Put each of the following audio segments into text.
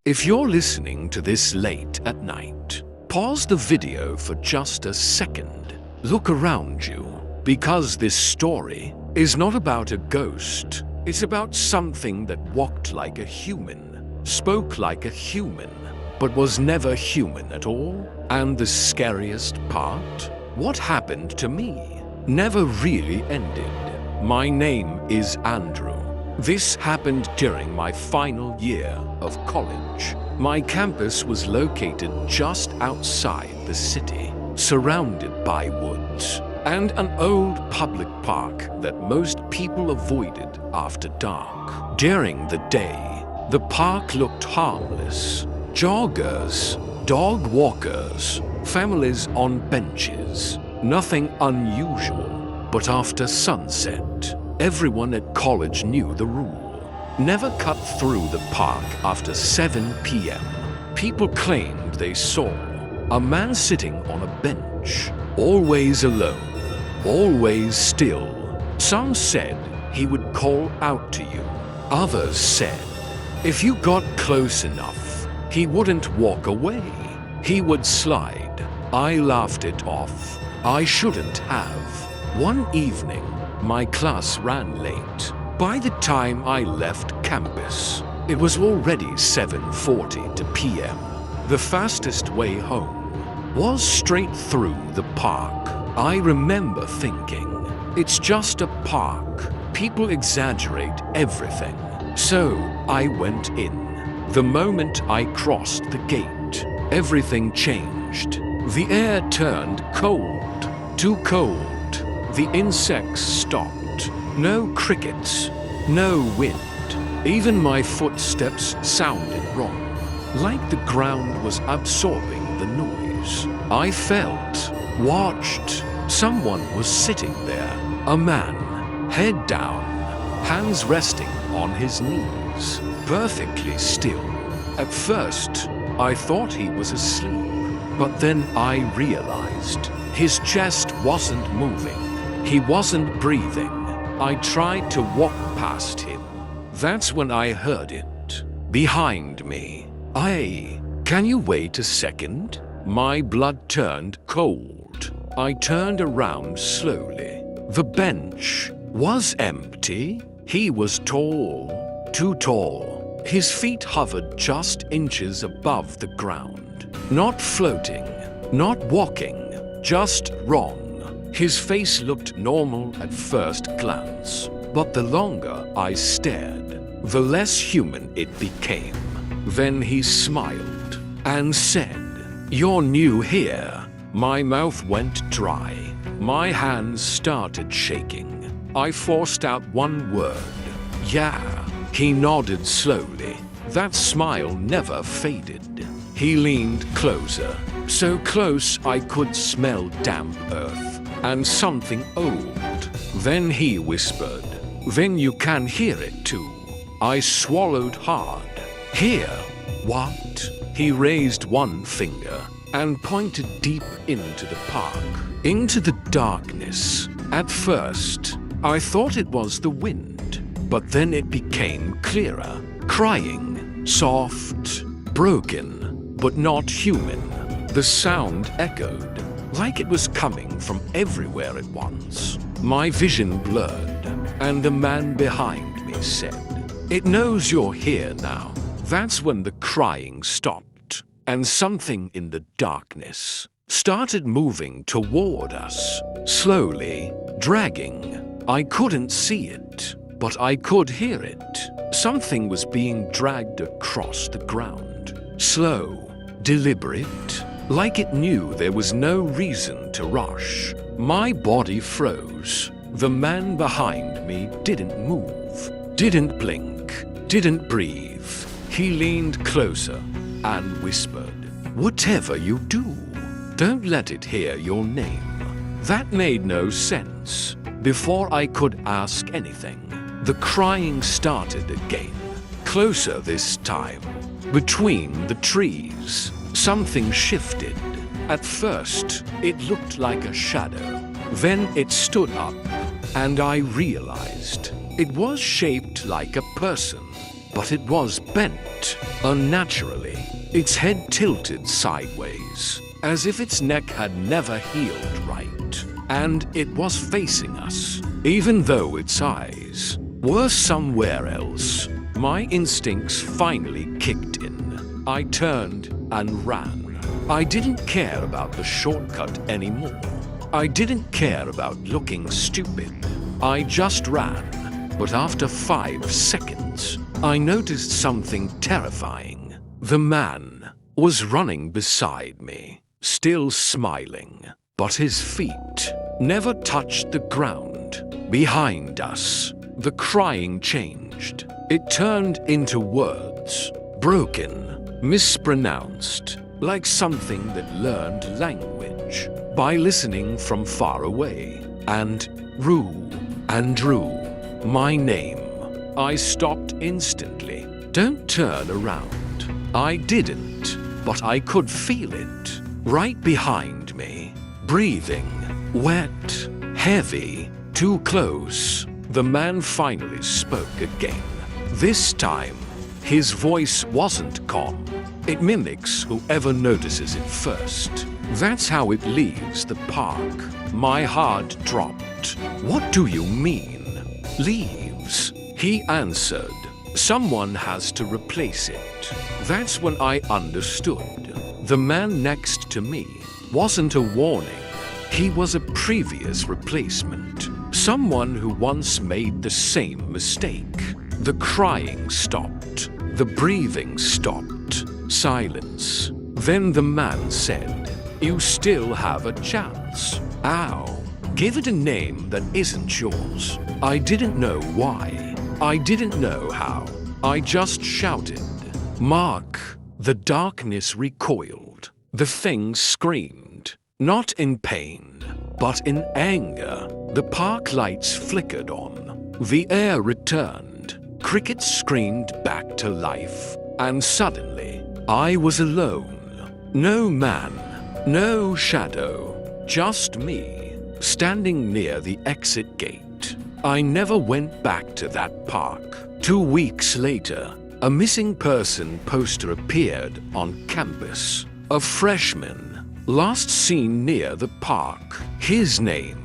If you're listening to this late at night, pause the video for just a second. Look around you, because this story is not about a ghost. It's about something that walked like a human, spoke like a human, but was never human at all. And the scariest part? What happened to me never really ended. My name is Andrew. This happened during my final year of college. My campus was located just outside the city, surrounded by woods and an old public park that most people avoided after dark. During the day, the park looked harmless. Joggers, dog walkers, families on benches, nothing unusual. But after sunset, everyone at college knew the rule. Never cut through the park after 7 p.m. People claimed they saw a man sitting on a bench, always alone, always still. Some said he would call out to you. Others said if you got close enough, he wouldn't walk away. He would slide. I laughed it off. I shouldn't have. One evening, my class ran late. By the time I left campus, it was already 7:40 p.m. The fastest way home was straight through the park. I remember thinking, it's just a park. People exaggerate everything. So I went in. The moment I crossed the gate, everything changed. The air turned cold, too cold. The insects stopped. No crickets, no wind. Even my footsteps sounded wrong, like the ground was absorbing the noise. I felt, watched. Someone was sitting there. A man, head down, hands resting on his knees, perfectly still. At first, I thought he was asleep, but then I realized his chest wasn't moving. He wasn't breathing. I tried to walk past him. That's when I heard it. Behind me. Can you wait a second? My blood turned cold. I turned around slowly. The bench was empty. He was tall, too tall. His feet hovered just inches above the ground. Not floating, not walking, just wrong. His face looked normal at first glance, but the longer I stared, the less human it became. Then he smiled and said, "You're new here." My mouth went dry. My hands started shaking. I forced out one word. "Yeah." He nodded slowly. That smile never faded. He leaned closer, so close I could smell damp earth and something old. Then he whispered, "Then you can hear it too." I swallowed hard. "Hear? What?" He raised one finger and pointed deep into the park, into the darkness. At first, I thought it was the wind, but then it became clearer, crying, soft, broken, but not human. The sound echoed, like it was coming from everywhere at once. My vision blurred, and the man behind me said, "It knows you're here now." That's when the crying stopped, and something in the darkness started moving toward us, slowly, dragging. I couldn't see it, but I could hear it. Something was being dragged across the ground, slow, deliberate, like it knew there was no reason to rush. My body froze. The man behind me didn't move, didn't blink, didn't breathe. He leaned closer and whispered, "Whatever you do, don't let it hear your name." That made no sense. Before I could ask anything, the crying started again, closer this time. Between the trees, something shifted. At first, it looked like a shadow. Then it stood up, and I realized it was shaped like a person. but it was bent unnaturally, its head tilted sideways, as if its neck had never healed right, and it was facing us, even though its eyes were somewhere else. My instincts finally kicked in. I turned and ran. I didn't care about the shortcut anymore. I didn't care about looking stupid. I just ran. But after 5 seconds, I noticed something terrifying. The man was running beside me, still smiling, but his feet never touched the ground. Behind us, the crying changed. It turned into words, broken, mispronounced, like something that learned language by listening from far away. Andrew, my name. I stopped instantly. Don't turn around. I didn't, but I could feel it. Right behind me. Breathing. Wet. Heavy. Too close. The man finally spoke again. This time, his voice wasn't calm. It mimics whoever notices it first. That's how it leaves the park. My heart dropped. What do you mean? Leaves? He answered. Someone has to replace it. That's when I understood. The man next to me wasn't a warning. He was a previous replacement. Someone who once made the same mistake. The crying stopped. The breathing stopped. Silence. Then the man said, "You still have a chance. Ow. Give it a name that isn't yours." I didn't know why. I didn't know how. I just shouted, "Mark." The darkness recoiled. The thing screamed, not in pain, but in anger. The park lights flickered on. The air returned. Crickets screamed back to life. And suddenly, I was alone. No man, no shadow, just me, standing near the exit gate. I never went back to that park. 2 weeks later, a missing person poster appeared on campus. A freshman, last seen near the park. His name,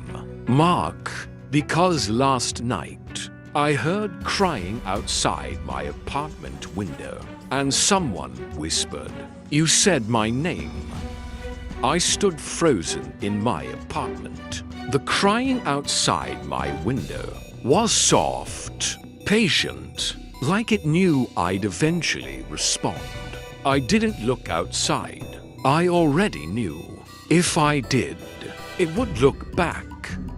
Mark, because last night I heard crying outside my apartment window, and someone whispered, "You said my name." I stood frozen in my apartment. The crying outside my window was soft, patient, like it knew I'd eventually respond. I didn't look outside. I already knew. If I did, it would look back.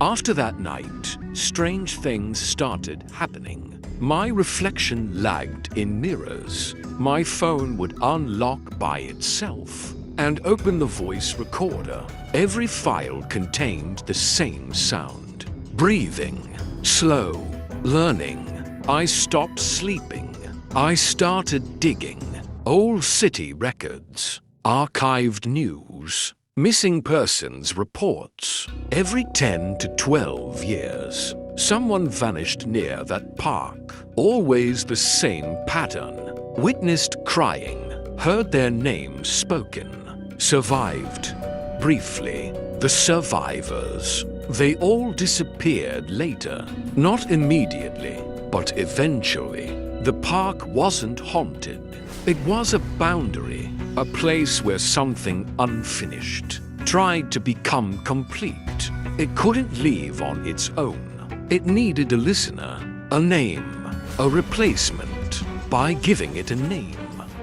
After that night, strange things started happening. My reflection lagged in mirrors. My phone would unlock by itself and open the voice recorder. Every file contained the same sound. Breathing. Slow. Learning. I stopped sleeping. I started digging. Old city records. Archived news. Missing persons reports. Every 10 to 12 years, someone vanished near that park. Always the same pattern. Witnessed crying. Heard their name spoken. Survived. Briefly. The survivors. They all disappeared later. Not immediately, but eventually. The park wasn't haunted. It was a boundary, a place where something unfinished tried to become complete. It couldn't leave on its own. It needed a listener, a name, a replacement. By giving it a name,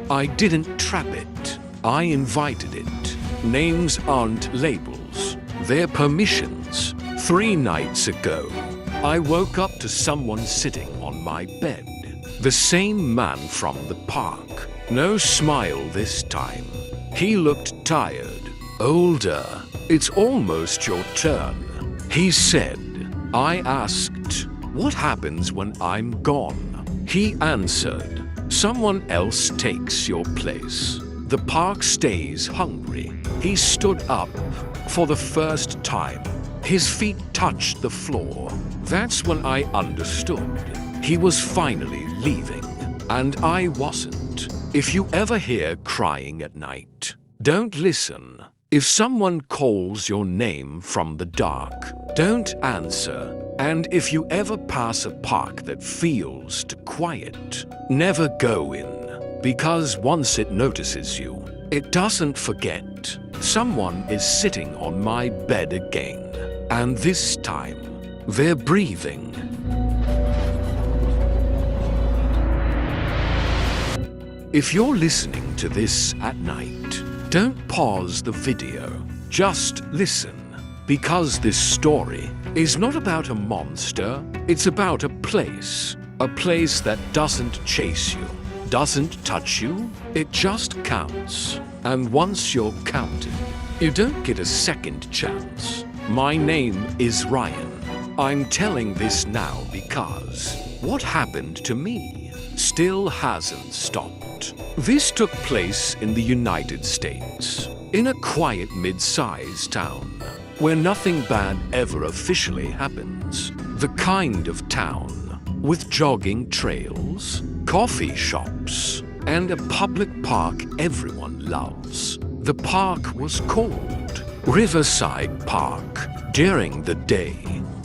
I didn't trap it. I invited it. Names aren't labels. They're permissions. 3 nights ago, I woke up to someone sitting on my bed. The same man from the park. No smile this time. He looked tired, older. "It's almost your turn," he said. I asked, "What happens when I'm gone?" He answered, "Someone else takes your place. The park stays hungry." He stood up for the first time. His feet touched the floor. That's when I understood. He was finally leaving. and I wasn't. If you ever hear crying at night, don't listen. If someone calls your name from the dark, don't answer. And if you ever pass a park that feels too quiet, never go in. Because once it notices you, it doesn't forget. Someone is sitting on my bed again, and this time, they're breathing. If you're listening to this at night, don't pause the video, just listen. Because this story is not about a monster, it's about a place that doesn't chase you, doesn't touch you, it just counts. And once you're counted, you don't get a second chance. My name is Ryan. I'm telling this now because what happened to me still hasn't stopped. This took place in the United States, in a quiet mid-sized town where nothing bad ever officially happens. The kind of town with jogging trails, coffee shops, and a public park everyone loves. The park was called Riverside Park. During the day,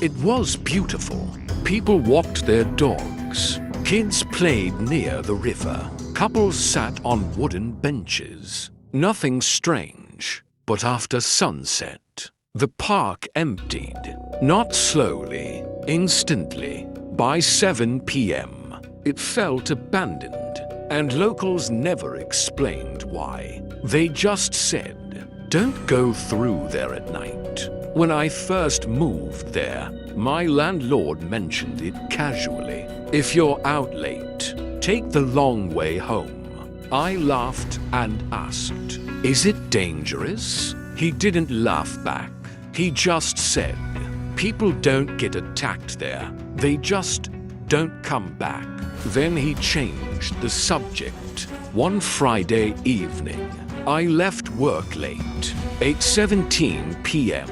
it was beautiful. People walked their dogs. Kids played near the river. Couples sat on wooden benches. Nothing strange, but after sunset, the park emptied. Not slowly, instantly. By 7 p.m., it felt abandoned, and locals never explained why. They just said, "Don't go through there at night." When I first moved there, my landlord mentioned it casually. "If you're out late, take the long way home." I laughed and asked, "Is it dangerous?" He didn't laugh back. He just said, "People don't get attacked there. They just don't come back." Then he changed the subject. One Friday evening, I left work late, 8:17 p.m.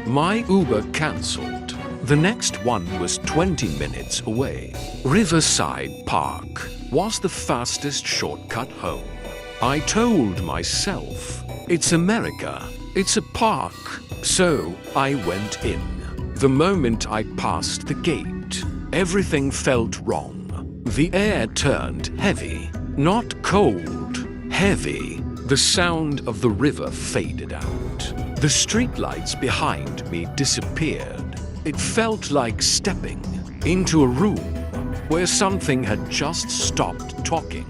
My Uber cancelled. The next one was 20 minutes away. Riverside Park was the fastest shortcut home. I told myself, it's America, it's a park. So I went in. The moment I passed the gate, everything felt wrong. The air turned heavy, not cold, heavy. The sound of the river faded out. The streetlights behind me disappeared. It felt like stepping into a room where something had just stopped talking.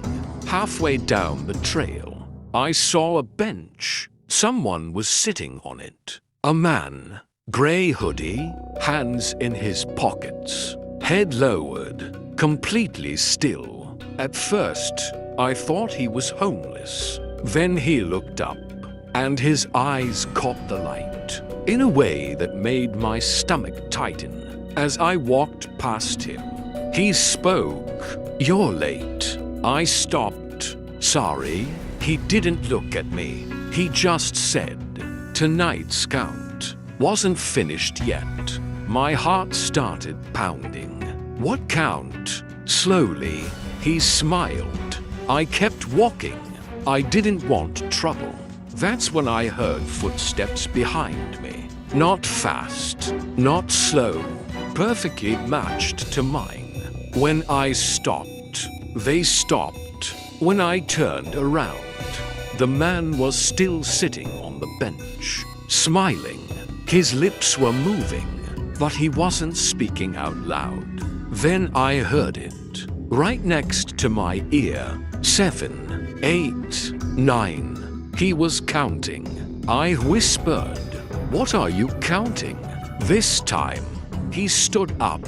Halfway down the trail, I saw a bench. Someone was sitting on it. A man, gray hoodie, hands in his pockets, head lowered, completely still. At first, I thought he was homeless. Then he looked up, and his eyes caught the light in a way that made my stomach tighten. As I walked past him, he spoke. "You're late." I stopped. "Sorry." He didn't look at me. He just said, "Tonight's count wasn't finished yet." My heart started pounding. "What count?" Slowly, he smiled. I kept walking. I didn't want trouble. That's when I heard footsteps behind me. Not fast, not slow, perfectly matched to mine. When I stopped, they stopped. When I turned around, the man was still sitting on the bench, smiling. His lips were moving, but he wasn't speaking out loud. Then I heard it, right next to my ear. 7, 8, 9. He was counting. I whispered, "What are you counting?" This time, he stood up,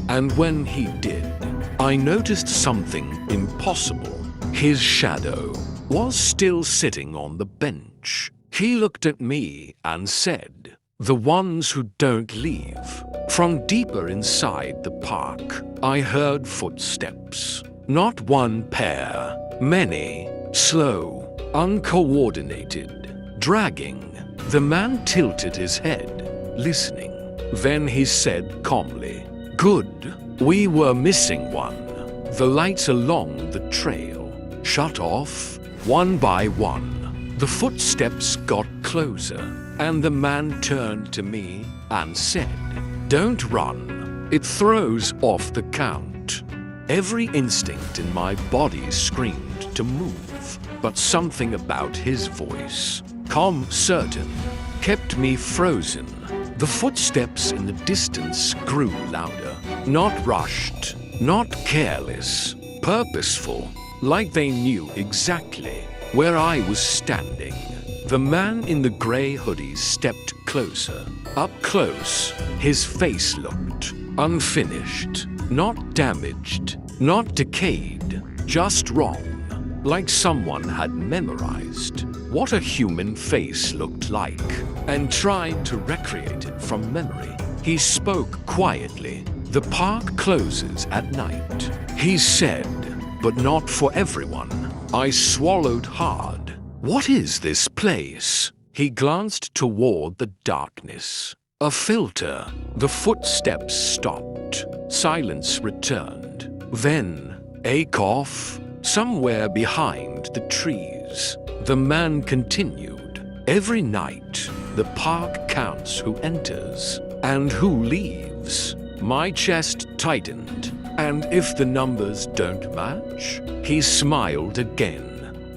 and when he did, I noticed something impossible. His shadow was still sitting on the bench. He looked at me and said, "The ones who don't leave." From deeper inside the park, I heard footsteps. Not one pair, many, slow, uncoordinated, dragging. The man tilted his head, listening. Then he said calmly, "Good, we were missing one." The lights along the trail shut off one by one. The footsteps got closer, and the man turned to me and said, "Don't run. It throws off the count." Every instinct in my body screamed to move, but something about his voice, calm, certain, kept me frozen. The footsteps in the distance grew louder, not rushed, not careless, purposeful, like they knew exactly where I was standing. The man in the gray hoodie stepped closer, up close. His face looked unfinished, not damaged, not decayed, just wrong, like someone had memorized what a human face looked like and tried to recreate it from memory. He spoke quietly. "The park closes at night," he said, "but not for everyone." I swallowed hard. "What is this place?" He glanced toward the darkness. "A filter." The footsteps stopped. Silence returned. Then a cough somewhere behind the trees. The man continued, "Every night, the park counts who enters and who leaves." My chest tightened, and if the numbers don't match, he smiled again.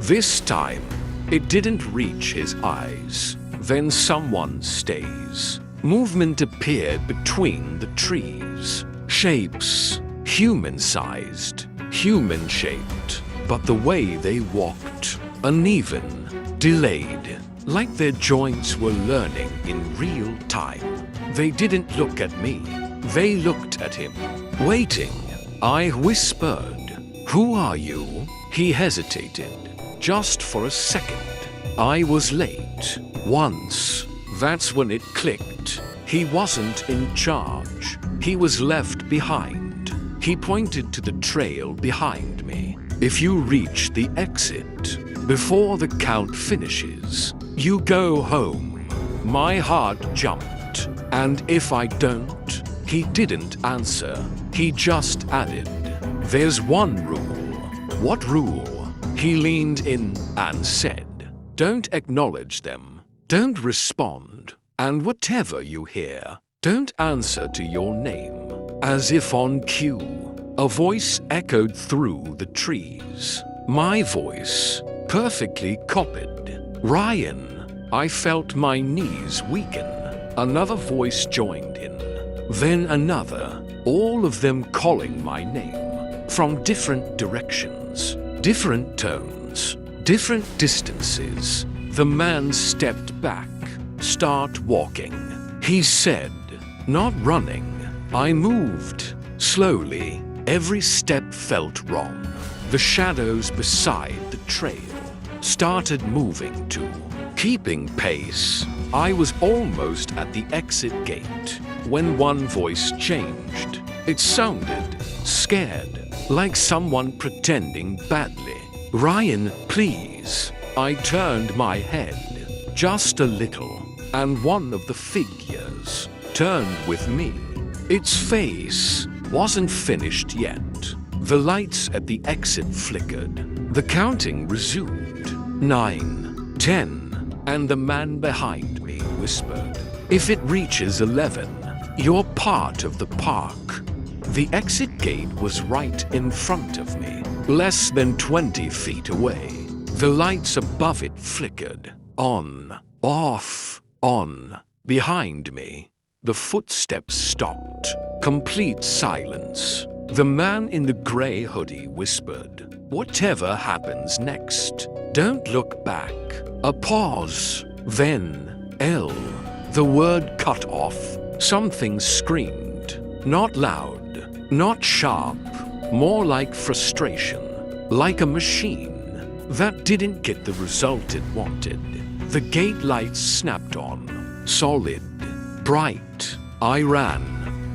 This time, it didn't reach his eyes. Then someone stays. Movement appeared between the trees. Shapes, human-sized, human-shaped, but the way they walked, uneven, delayed, like their joints were learning in real time. They didn't look at me. They looked at him, waiting. I whispered, "Who are you?" He hesitated, just for a second. I was late. Once. That's when it clicked. He wasn't in charge. He was left behind. He pointed to the trail behind me. "If you reach the exit before the count finishes, you go home." My heart jumped. "And if I don't?" He didn't answer. He just added, "There's one rule." "What rule?" He leaned in and said, "Don't acknowledge them. Don't respond. And whatever you hear, don't answer to your name." As if on cue, a voice echoed through the trees. My voice, perfectly copied. "Ryan." I felt my knees weaken. Another voice joined in. Then another, all of them calling my name, from different directions, different tones, different distances. The man stepped back, start walking. He said, "Not running." I moved, slowly. Every step felt wrong. The shadows beside the trail started moving too, keeping pace. I was almost at the exit gate when one voice changed. It sounded scared, like someone pretending badly. "Ryan, please." I turned my head, just a little, and one of the figures turned with me. Its face wasn't finished yet. The lights at the exit flickered. The counting resumed. 9, 10, and the man behind me whispered, "If it reaches 11, you're part of the park." The exit gate was right in front of me, less than 20 feet away. The lights above it flickered. On, off, on. Behind me, the footsteps stopped. Complete silence. The man in the gray hoodie whispered, "Whatever happens next, don't look back." A pause. Then, L. The word cut off. Something screamed. Not loud, not sharp, more like frustration, like a machine that didn't get the result it wanted. The gate lights snapped on, solid, bright. I ran.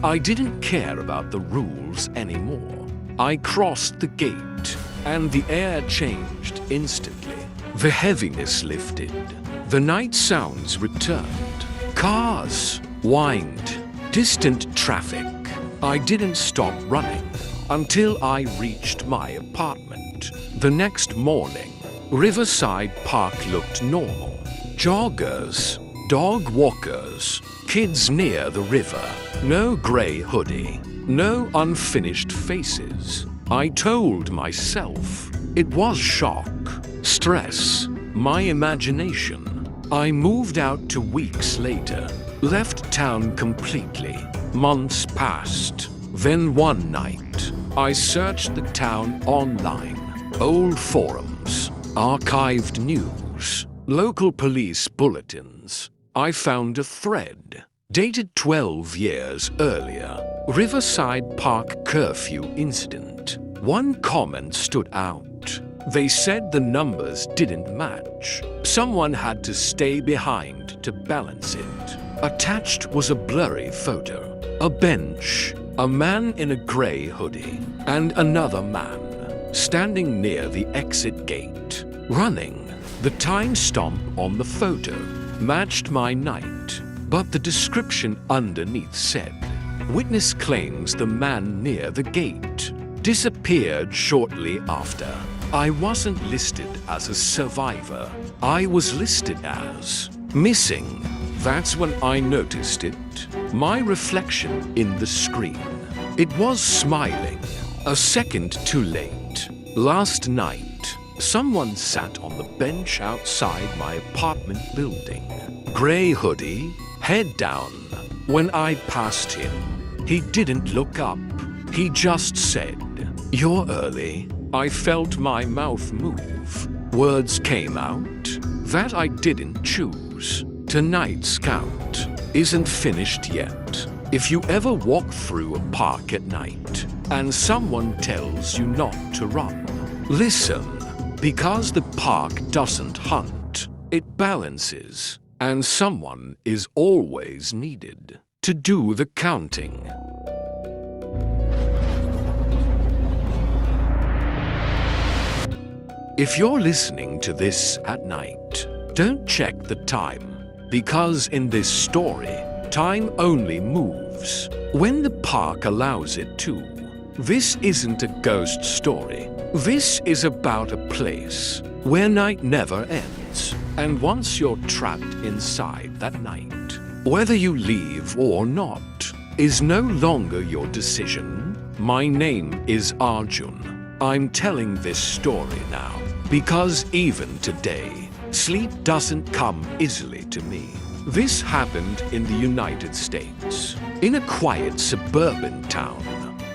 I didn't care about the rules anymore. I crossed the gate, and the air changed instantly. The heaviness lifted. The night sounds returned. Cars whined. Distant traffic. I didn't stop running. until I reached my apartment. The next morning, Riverside Park looked normal. Joggers, dog walkers, kids near the river. No gray hoodie, no unfinished faces. I told myself it was shock, stress, my imagination. I moved out 2 weeks later, left town completely. Months passed. Then one night, I searched the town online. Old forums, archived news, local police bulletins. I found a thread, dated 12 years earlier. Riverside Park curfew incident. One comment stood out. They said the numbers didn't match. Someone had to stay behind to balance it. Attached was a blurry photo. A bench, a man in a gray hoodie, and another man standing near the exit gate, running. The timestamp on the photo matched my night, but the description underneath said, "Witness claims the man near the gate disappeared shortly after." I wasn't listed as a survivor. I was listed as missing. That's when I noticed it. My reflection in the screen. It was smiling. A second too late. Last night, someone sat on the bench outside my apartment building. Gray hoodie, head down. When I passed him, he didn't look up. He just said, "You're early." I felt my mouth move. Words came out that I didn't choose. Tonight's count isn't finished yet. If you ever walk through a park at night and someone tells you not to run, listen, because the park doesn't hunt, it balances, and someone is always needed to do the counting. If you're listening to this at night, don't check the time, because in this story, time only moves when the park allows it to. This isn't a ghost story. This is about a place where night never ends, and once you're trapped inside that night, whether you leave or not is no longer your decision. My name is Arjun. I'm telling this story now because even today, sleep doesn't come easily to me. This happened in the United States, in a quiet suburban town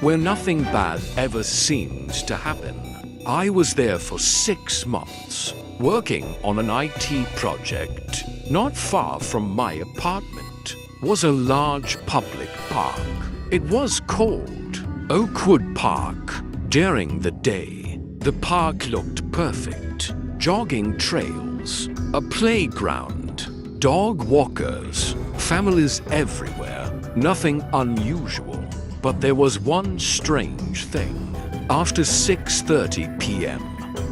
where nothing bad ever seems to happen. I was there for 6 months, working on an IT project. Not far from my apartment was a large public park. It was called Oakwood Park. During the day, the park looked perfect. Jogging trails, a playground, dog walkers, families everywhere. Nothing unusual. But there was one strange thing. After 6:30 p.m.,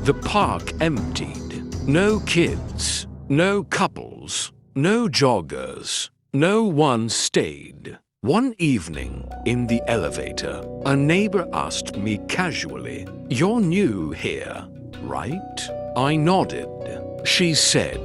the park emptied. No kids, no couples, no joggers. No one stayed. One evening, in the elevator, a neighbor asked me casually, "You're new here, right?" I nodded. She said,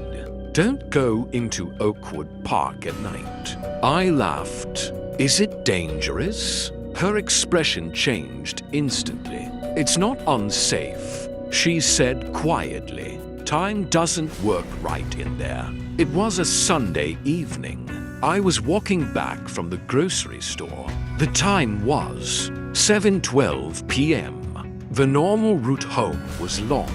"Don't go into Oakwood Park at night." I laughed. "Is it dangerous?" Her expression changed instantly. "It's not unsafe," she said quietly. "Time doesn't work right in there." It was a Sunday evening. I was walking back from the grocery store. The time was 7:12 p.m. The normal route home was long.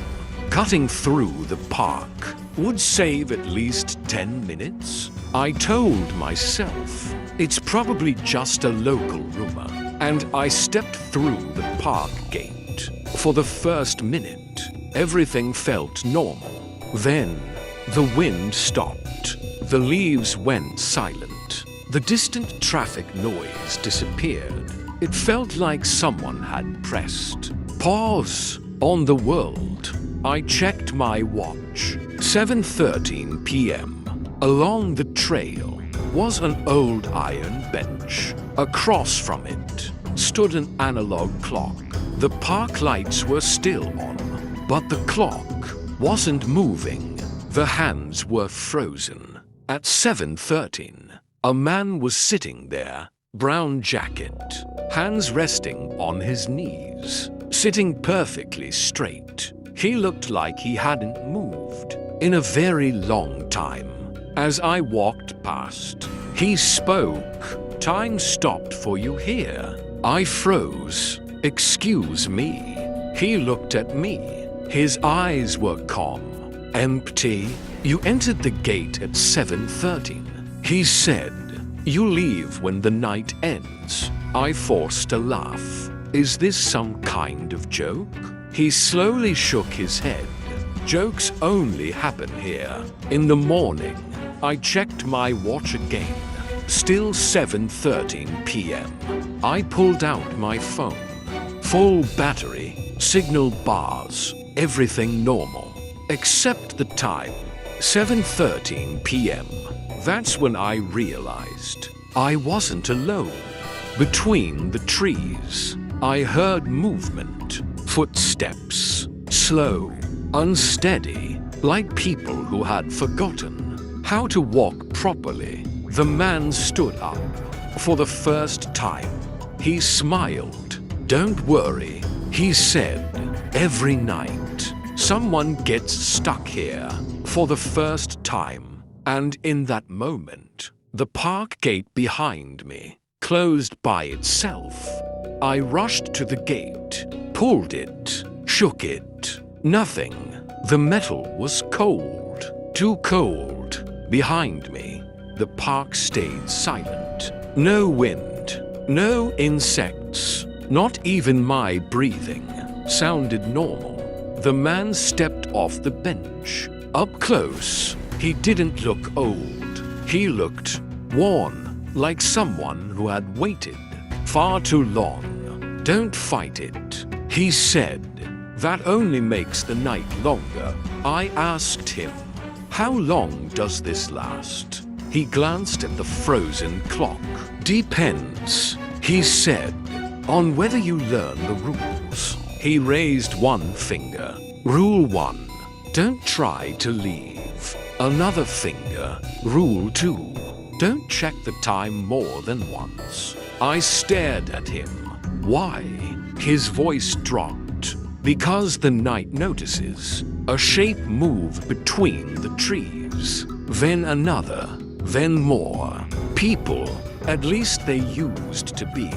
Cutting through the park would save at least 10 minutes. I told myself, it's probably just a local rumor, and I stepped through the park gate. For the first minute, everything felt normal. Then, the wind stopped. The leaves went silent. The distant traffic noise disappeared. It felt like someone had pressed pause on the world. I checked my watch. 7:13 p.m. Along the trail was an old iron bench. Across from it stood an analog clock. The park lights were still on, but the clock wasn't moving. The hands were frozen. At 7:13, a man was sitting there, brown jacket, hands resting on his knees, sitting perfectly straight. He looked like he hadn't moved in a very long time. As I walked past, he spoke. "Time stopped for you here." I froze. "Excuse me." He looked at me. His eyes were calm, empty. "You entered the gate at 7:13. He said, "You leave when the night ends." I forced a laugh. "Is this some kind of joke?" He slowly shook his head. "Jokes only happen here. In the morning, I checked my watch again. Still 7:13 p.m. I pulled out my phone. Full battery, signal bars, everything normal. Except the time, 7:13 p.m. That's when I realized I wasn't alone. Between the trees, I heard movement, footsteps, slow, unsteady, like people who had forgotten how to walk properly. The man stood up. For the first time, he smiled. "Don't worry," he said. "Every night, someone gets stuck here for the first time." And in that moment, the park gate behind me closed by itself. I rushed to the gate, pulled it, shook it. Nothing. The metal was cold, too cold. Behind me, the park stayed silent. No wind, no insects, not even my breathing sounded normal. The man stepped off the bench. Up close, he didn't look old. He looked worn, like someone who had waited far too long. "Don't fight it," he said. "That only makes the night longer." I asked him, "How long does this last?" He glanced at the frozen clock. "Depends," he said, "on whether you learn the rules." He raised one finger. "Rule 1, don't try to leave." Another finger. "Rule 2, don't check the time more than once." I stared at him. "Why?" His voice dropped. "Because the night notices a shape move between the trees, then another, then more. People, at least they used to be.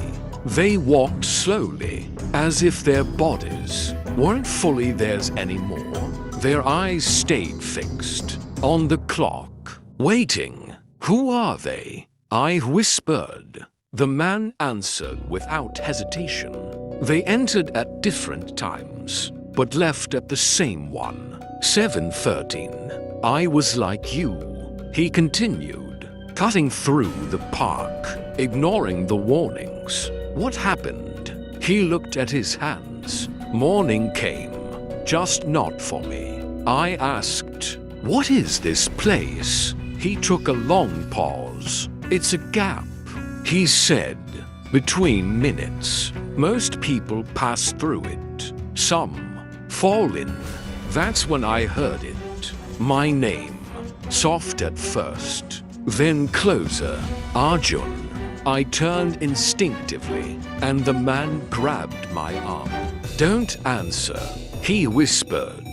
They walked slowly, as if their bodies weren't fully theirs anymore. Their eyes stayed fixed on the clock, waiting. Who are they?" I whispered. The man answered without hesitation. "They entered at different times, but left at the same one, 7:13. I was like you," he continued, cutting through the park, ignoring the warnings. "What happened?" He looked at his hands. "Morning came, just not for me." I asked, "What is this place?" He took a long pause. "It's a gap," he said, "between minutes. Most people pass through it. Some fall in." That's when I heard it. My name. Soft at first, then closer. "Arjun." I turned instinctively, and the man grabbed my arm. "Don't answer," he whispered.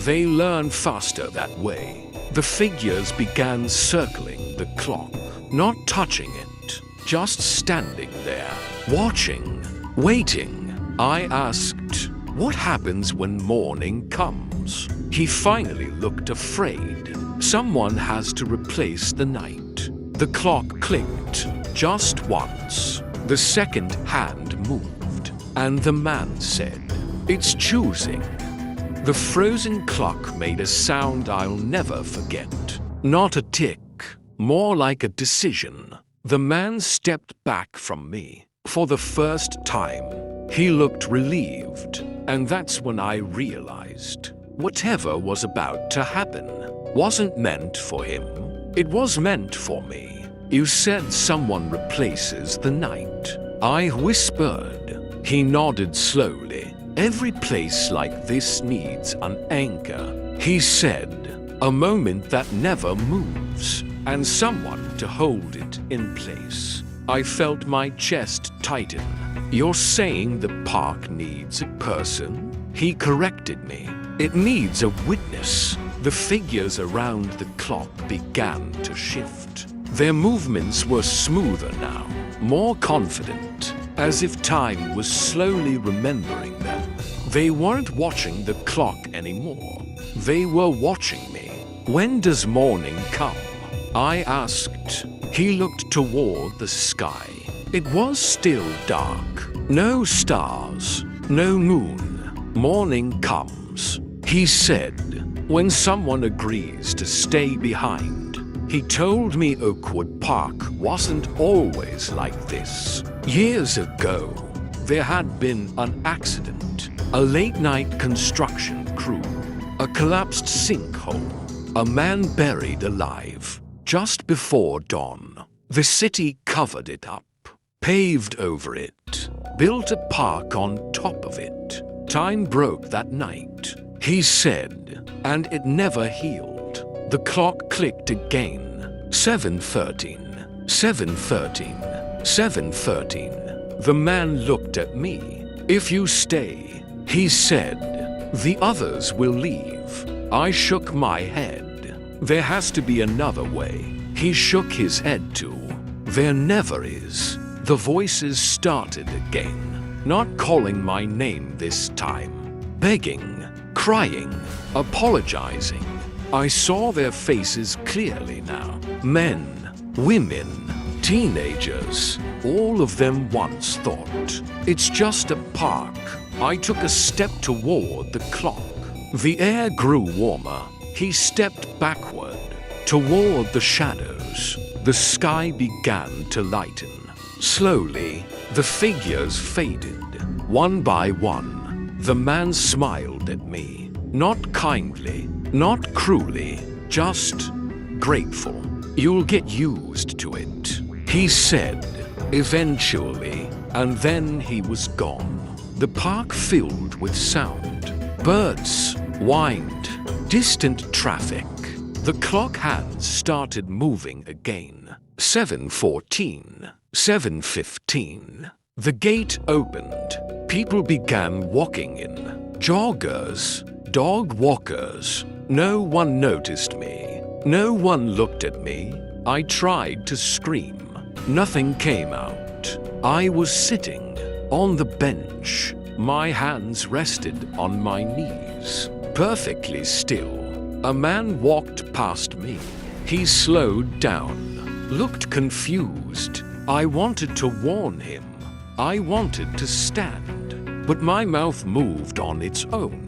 "They learn faster that way." The figures began circling the clock, not touching it, just standing there, watching, waiting. I asked, "What happens when morning comes?" He finally looked afraid. "Someone has to replace the night." The clock clicked just once. The second hand moved, and the man said, "It's choosing." The frozen clock made a sound I'll never forget. Not a tick, more like a decision. The man stepped back from me. For the first time, he looked relieved, and that's when I realized whatever was about to happen wasn't meant for him. It was meant for me. "You said someone replaces the night." I whispered. He nodded slowly. Every place like this needs an anchor, he said. A moment that never moves, and someone to hold it in place. I felt my chest tighten. You're saying the park needs a person? He corrected me. It needs a witness. The figures around the clock began to shift. Their movements were smoother now, more confident, as if time was slowly remembering them. They weren't watching the clock anymore. They were watching me. When does morning come? I asked. He looked toward the sky. It was still dark. No stars, no moon. Morning comes, he said, when someone agrees to stay behind. He told me Oakwood Park wasn't always like this. Years ago, there had been an accident, a late-night construction crew, a collapsed sinkhole, a man buried alive. Just before dawn, the city covered it up, paved over it, built a park on top of it. Time broke that night, he said, and it never healed. The clock clicked again. 7:13, 7:13, 7:13. The man looked at me. If you stay, he said, the others will leave. I shook my head. There has to be another way. He shook his head too. There never is. The voices started again, not calling my name this time. Begging, crying, apologizing. I saw their faces clearly now. Men, women, teenagers, all of them once thought, it's just a park. I took a step toward the clock. The air grew warmer. He stepped backward, toward the shadows. The sky began to lighten. Slowly, the figures faded, one by one. The man smiled at me, not kindly, not cruelly, just grateful. You'll get used to it, he said, eventually, and then he was gone. The park filled with sound. Birds whined, distant traffic. The clock hands started moving again. 7:14, 7:15. The gate opened. People began walking in. Joggers, dog walkers. No one noticed me. No one looked at me. I tried to scream. Nothing came out. I was sitting on the bench. My hands rested on my knees, perfectly still. A man walked past me. He slowed down, looked confused. I wanted to warn him. I wanted to stand, but my mouth moved on its own,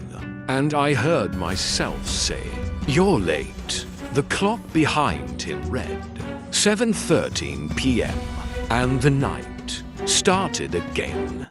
and I heard myself say, "You're late." The clock behind him read 7:13 p.m., and the night started again.